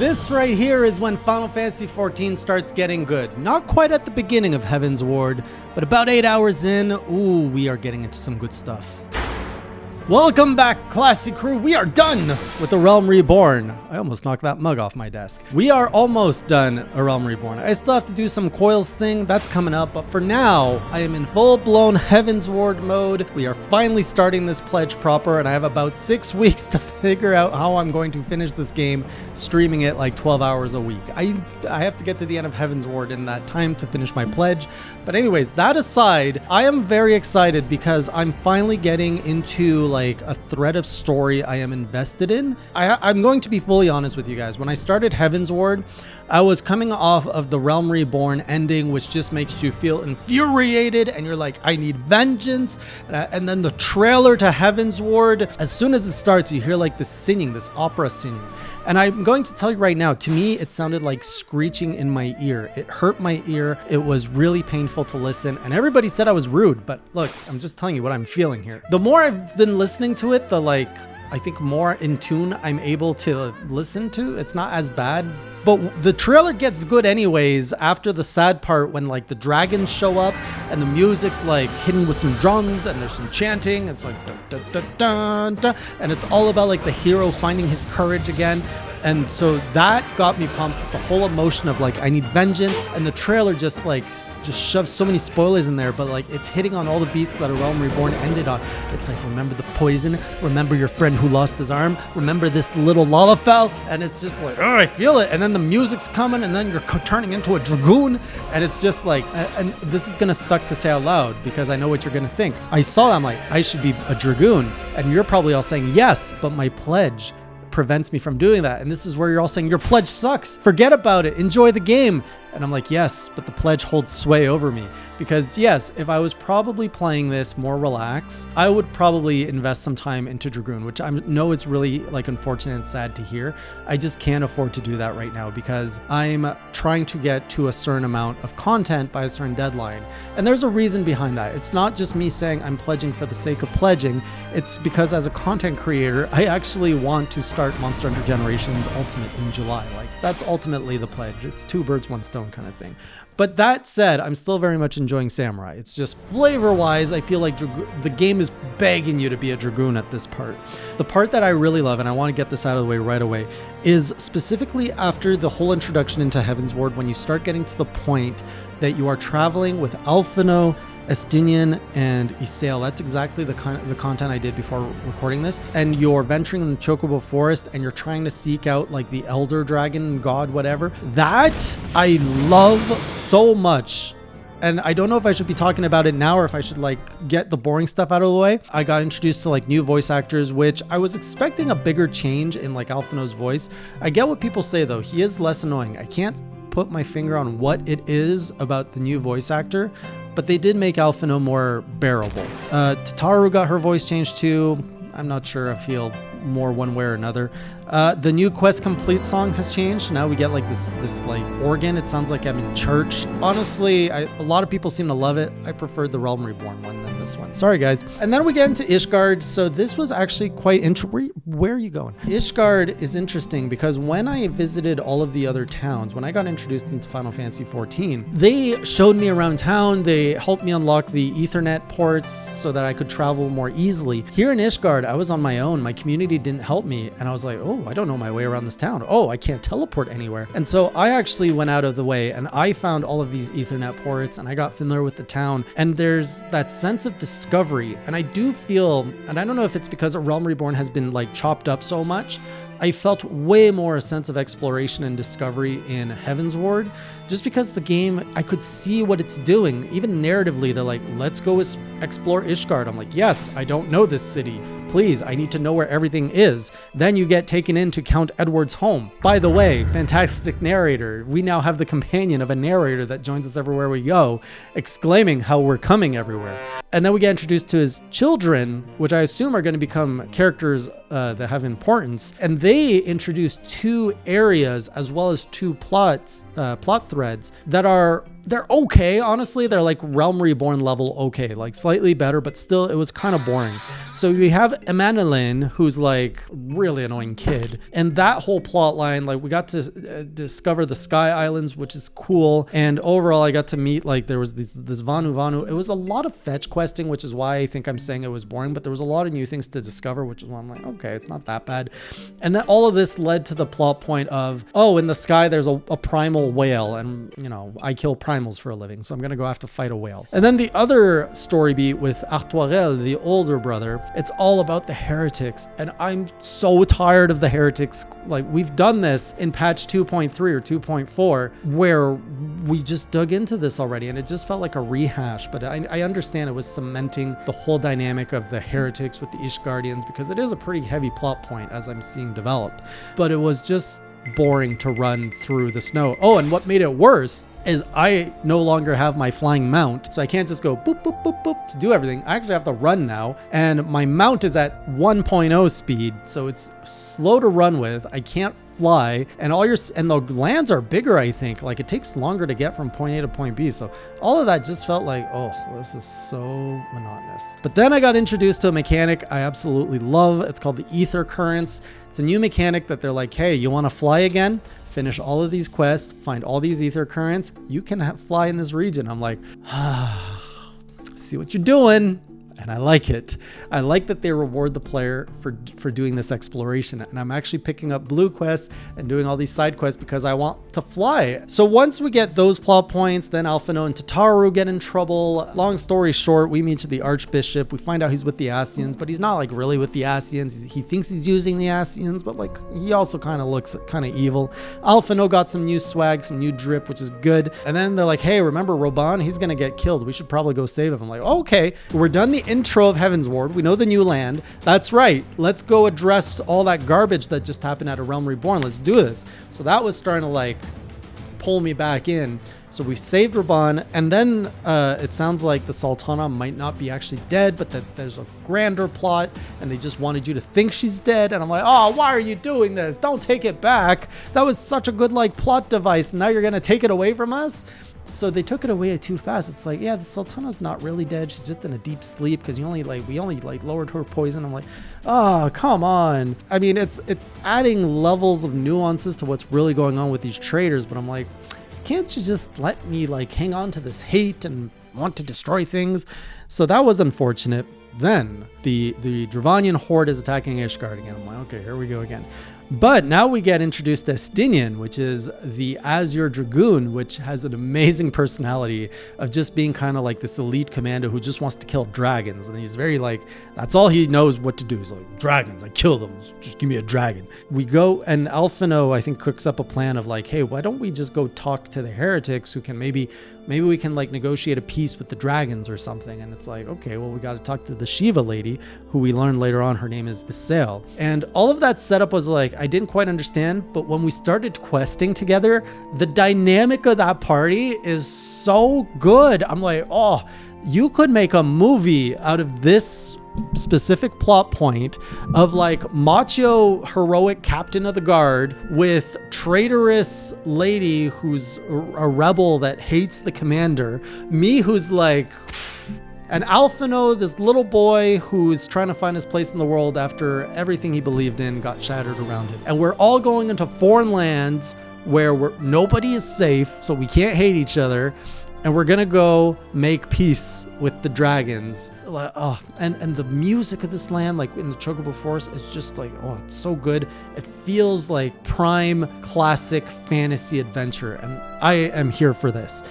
This right here is when Final Fantasy XIV starts getting good. Not quite at the beginning of Heavensward, but about 8 hours in, ooh, we are getting into some good stuff. Welcome back, Classy Crew. We are done with A Realm Reborn. I almost knocked that mug off my desk. We are almost done A Realm Reborn. I still have to do some coils thing. That's coming up. But for now, I am in full-blown Heavensward mode. We are finally starting this pledge proper, and I have about 6 weeks to figure out how I'm going to finish this game, streaming it like 12 hours a week. I have to get to the end of Heavensward in that time to finish my pledge. But anyways, that aside, I am very excited because I'm finally getting into like a thread of story I am invested in. I'm going to be fully honest with you guys. When I started Heavensward, I was coming off of the Realm Reborn ending, which just makes you feel infuriated and you're like, I need vengeance. And then the trailer to Heavensward, as soon as it starts, you hear like this singing, this opera singing. And I'm going to tell you right now, to me, it sounded like screeching in my ear. It hurt my ear. It was really painful to listen. And everybody said I was rude, but look, I'm just telling you what I'm feeling here. The more I've been listening to it, I think more in tune I'm able to listen to. It's not as bad, but the trailer gets good anyways after the sad part when like the dragons show up and the music's like hidden with some drums and there's some chanting. It's like dun, dun, dun, dun, dun, and it's all about like the hero finding his courage again. And so that got me pumped with the whole emotion of like, I need vengeance. And the trailer just shoves so many spoilers in there, but like it's hitting on all the beats that A Realm Reborn ended on. It's like, remember the poison, remember your friend who lost his arm, remember this little Lalafell. And it's just like, oh, I feel it. And then the music's coming and then you're turning into a dragoon. And it's just like, and this is gonna suck to say out loud because I know what you're gonna think. I saw that, I'm like, I should be a dragoon. And you're probably all saying, yes, but my pledge prevents me from doing that. And this is where you're all saying your pledge sucks, forget about it, enjoy the game. And I'm like, yes, but the pledge holds sway over me. Because yes, if I was probably playing this more relaxed, I would probably invest some time into Dragoon, which I know it's really like unfortunate and sad to hear. I just can't afford to do that right now because I'm trying to get to a certain amount of content by a certain deadline. And there's a reason behind that. It's not just me saying I'm pledging for the sake of pledging. It's because as a content creator, I actually want to start Monster Hunter Generations Ultimate in July. Like that's ultimately the pledge. It's 2 birds, 1 stone kind of thing. But that said, I'm still very much enjoying Samurai. It's just flavor-wise, I feel like the game is begging you to be a Dragoon at this part. The part that I really love, and I want to get this out of the way right away, is specifically after the whole introduction into Heavensward, when you start getting to the point that you are traveling with Alphino, Estinian, and Isael. That's exactly the content I did before recording this. And you're venturing in the Chocobo Forest and you're trying to seek out like the Elder Dragon, God, whatever. That I love so much. And I don't know if I should be talking about it now or if I should like get the boring stuff out of the way. I got introduced to like new voice actors, which I was expecting a bigger change in like Alphino's voice. I get what people say though. He is less annoying. I can't put my finger on what it is about the new voice actor, but they did make Alphino more bearable. Tataru got her voice changed too. I'm not sure I feel more one way or another. The new Quest Complete song has changed. Now we get like this like organ. It sounds like I'm in church. Honestly, a lot of people seem to love it. I preferred the Realm Reborn one than this one. Sorry guys. And then we get into Ishgard. So this was actually quite interesting. Where are you going? Ishgard is interesting because when I visited all of the other towns, when I got introduced into Final Fantasy XIV, they showed me around town. They helped me unlock the Ethernet ports so that I could travel more easily. Here in Ishgard, I was on my own. My community didn't help me. And I was like, oh, I don't know my way around this town. Oh, I can't teleport anywhere. And so I actually went out of the way and I found all of these Ethernet ports and I got familiar with the town. And there's that sense of discovery. And I do feel, and I don't know if it's because A Realm Reborn has been like chopped up so much, I felt way more a sense of exploration and discovery in Heavensward, just because the game, I could see what it's doing. Even narratively, they're like, let's go explore Ishgard. I'm like, yes, I don't know this city. Please, I need to know where everything is. Then you get taken into Count Edward's home. By the way, fantastic narrator. We now have the companion of a narrator that joins us everywhere we go, exclaiming how we're coming everywhere. And then we get introduced to his children, which I assume are going to become characters that have importance. And they introduce 2 areas as well as 2 plot threads that are they're okay, honestly. They're like Realm Reborn level okay, like slightly better, but still it was kind of boring. So we have Emmanuel, who's like really annoying kid, and that whole plot line, like we got to discover the Sky Islands, which is cool, and overall I got to meet, like there was this Vanu. It was a lot of fetch questing, which is why I think I'm saying it was boring, but there was a lot of new things to discover, which is why I'm like, okay, it's not that bad. And then all of this led to the plot point of, oh, in the sky there's a primal whale, and you know, I kill primals for a living, so I'm gonna go have to fight a whale. And then the other story beat with Artoirel, the older brother, it's all about the heretics, and I'm so tired of the heretics. Like, we've done this in patch 2.3 or 2.4 where we just dug into this already, and it just felt like a rehash. But I understand it was cementing the whole dynamic of the heretics with the Ishgardians, because it is a pretty heavy plot point as I'm seeing developed, but it was just boring to run through the snow. Oh, and what made it worse is I no longer have my flying mount, so I can't just go boop, boop, boop, boop to do everything. I actually have to run now, and my mount is at 1.0 speed, so it's slow to run with. I can't fly, and the lands are bigger, I think. Like, it takes longer to get from point A to point B, so all of that just felt like, oh, this is so monotonous. But then I got introduced to a mechanic I absolutely love. It's called the Ether Currents. It's a new mechanic that they're like, hey, you want to fly again? Finish all of these quests, find all these ether currents, you can fly in this region. I'm like, see what you're doing. And I like it. I like that they reward the player for doing this exploration. And I'm actually picking up blue quests and doing all these side quests because I want to fly. So once we get those plot points, then Alphino and Tataru get in trouble. Long story short, we meet the Archbishop. We find out he's with the Ascians, but he's not like really with the Ascians. He thinks he's using the Ascians, but like he also kind of looks kind of evil. Alphino got some new swag, some new drip, which is good. And then they're like, hey, remember Roban? He's going to get killed. We should probably go save him. I'm like, okay, we're done the intro of Heavensward. We know the new land. That's right. Let's go address all that garbage that just happened at a Realm Reborn. Let's do this. So that was starting to like pull me back in. So we saved Raban, and then it sounds like the Sultana might not be actually dead, but that there's a grander plot, and they just wanted you to think she's dead. And I'm like, oh, why are you doing this? Don't take it back. That was such a good like plot device. Now you're gonna take it away from us? So they took it away too fast. It's like, yeah, the Sultana's not really dead. She's just in a deep sleep because we only lowered her poison. I'm like, oh, come on. I mean, it's adding levels of nuances to what's really going on with these traders, but I'm like, can't you just let me like hang on to this hate and want to destroy things? So that was unfortunate. Then the Dravanian horde is attacking Ishgard again. I'm like, okay, here we go again. But now we get introduced to Estinian, which is the Azure Dragoon, which has an amazing personality of just being kind of like this elite commando who just wants to kill dragons. And he's very like, that's all he knows what to do. He's like, dragons, I kill them. Just give me a dragon. We go, and Alphino, I think, cooks up a plan of like, hey, why don't we just go talk to the heretics who can maybe we can like negotiate a peace with the dragons or something. And it's like, okay, well, we got to talk to the Shiva lady, who we learned later on her name is Isael. And all of that setup was like, I didn't quite understand, but when we started questing together, the dynamic of that party is so good. I'm like, oh, you could make a movie out of this specific plot point of like macho heroic captain of the guard with traitorous lady who's a rebel that hates the commander, me who's like, and Alphino, this little boy who's trying to find his place in the world after everything he believed in got shattered around him. And we're all going into foreign lands where nobody is safe, so we can't hate each other. And we're gonna go make peace with the dragons. Oh, and the music of this land, like in the Chocobo Forest, is just like, oh, it's so good. It feels like prime classic fantasy adventure, and I am here for this.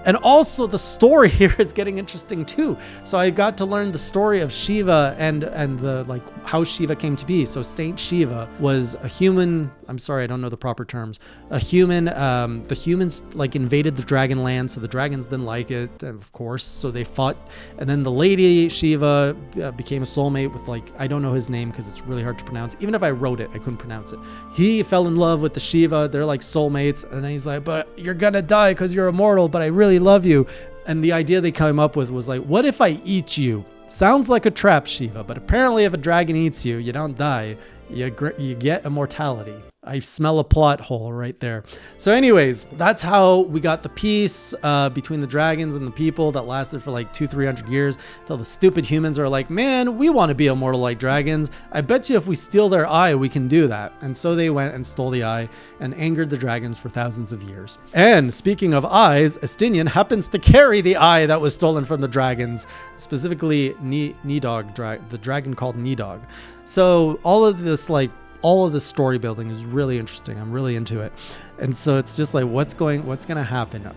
And also the story here is getting interesting too. So I got to learn the story of Shiva and the like how Shiva came to be. So Saint Shiva was a human. I'm sorry, I don't know the proper terms. A human. The humans like invaded the dragon land, so the dragons didn't like it, of course. So they fought, and then the lady Shiva became a soulmate with like, I don't know his name because it's really hard to pronounce. Even if I wrote it, I couldn't pronounce it. He fell in love with the Shiva. They're like soulmates, and then he's like, but you're gonna die because you're immortal, but I really love you. And the idea they came up with was like, what if I eat you? Sounds like a trap, Shiva, but apparently if a dragon eats you, you don't die. You get immortality. I smell a plot hole right there. So anyways, that's how we got the peace between the dragons and the people that lasted for like 200-300 years until the stupid humans are like, man, we want to be immortal like dragons. I bet you if we steal their eye, we can do that. And so they went and stole the eye and angered the dragons for thousands of years. And speaking of eyes, Estinian happens to carry the eye that was stolen from the dragons, specifically Nidog, the dragon called Nidog. So all of this story building is really interesting. I'm really into it. And so it's just like, what's going to happen?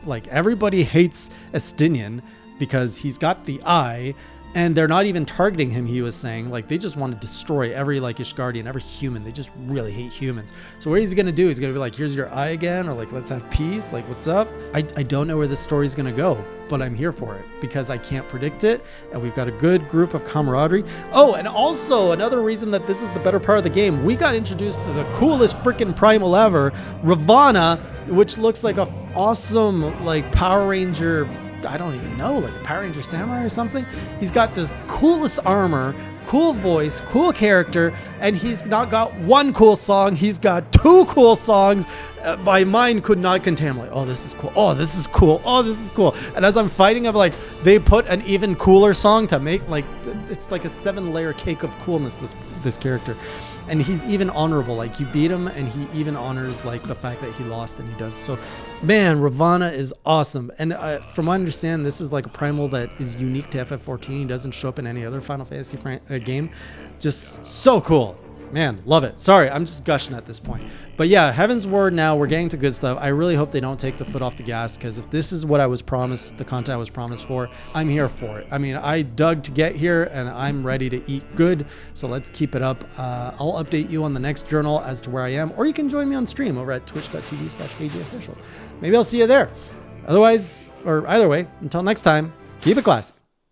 Like, everybody hates Estinian because he's got the eye, and they're not even targeting him, he was saying. Like, they just want to destroy every, like, Ishgardian, every human. They just really hate humans. So what he's going to do, he's going to be like, here's your eye again, or like, let's have peace. Like, what's up? I don't know where this story's going to go, but I'm here for it because I can't predict it. And we've got a good group of camaraderie. Oh, and also another reason that this is the better part of the game, we got introduced to the coolest freaking primal ever, Ravana, which looks like a awesome, like, Power Ranger, I don't even know, like a Power Ranger Samurai or something. He's got this coolest armor, cool voice, cool character, and he's not got one cool song, he's got 2 cool songs. My mind could not contain. I'm like, oh, this is cool. Oh, this is cool. Oh, this is cool. And as I'm fighting, I'm like, they put an even cooler song to make, like, it's like a 7-layer cake of coolness, this character. And he's even honorable. Like, you beat him and he even honors, like, the fact that he lost, and he does. So, man, Ravana is awesome. And from what I understand, this is like a primal that is unique to FF14. He doesn't show up in any other Final Fantasy game. Just so cool. Man, love it. Sorry, I'm just gushing at this point. But yeah, Heavensward now, we're getting to good stuff. I really hope they don't take the foot off the gas, because if this is what I was promised, the content I was promised for, I'm here for it. I mean, I dug to get here, and I'm ready to eat good. So let's keep it up. I'll update you on the next journal as to where I am, or you can join me on stream over at twitch.tv/AJOfficial. Maybe I'll see you there. Otherwise, or either way, until next time, keep it classy.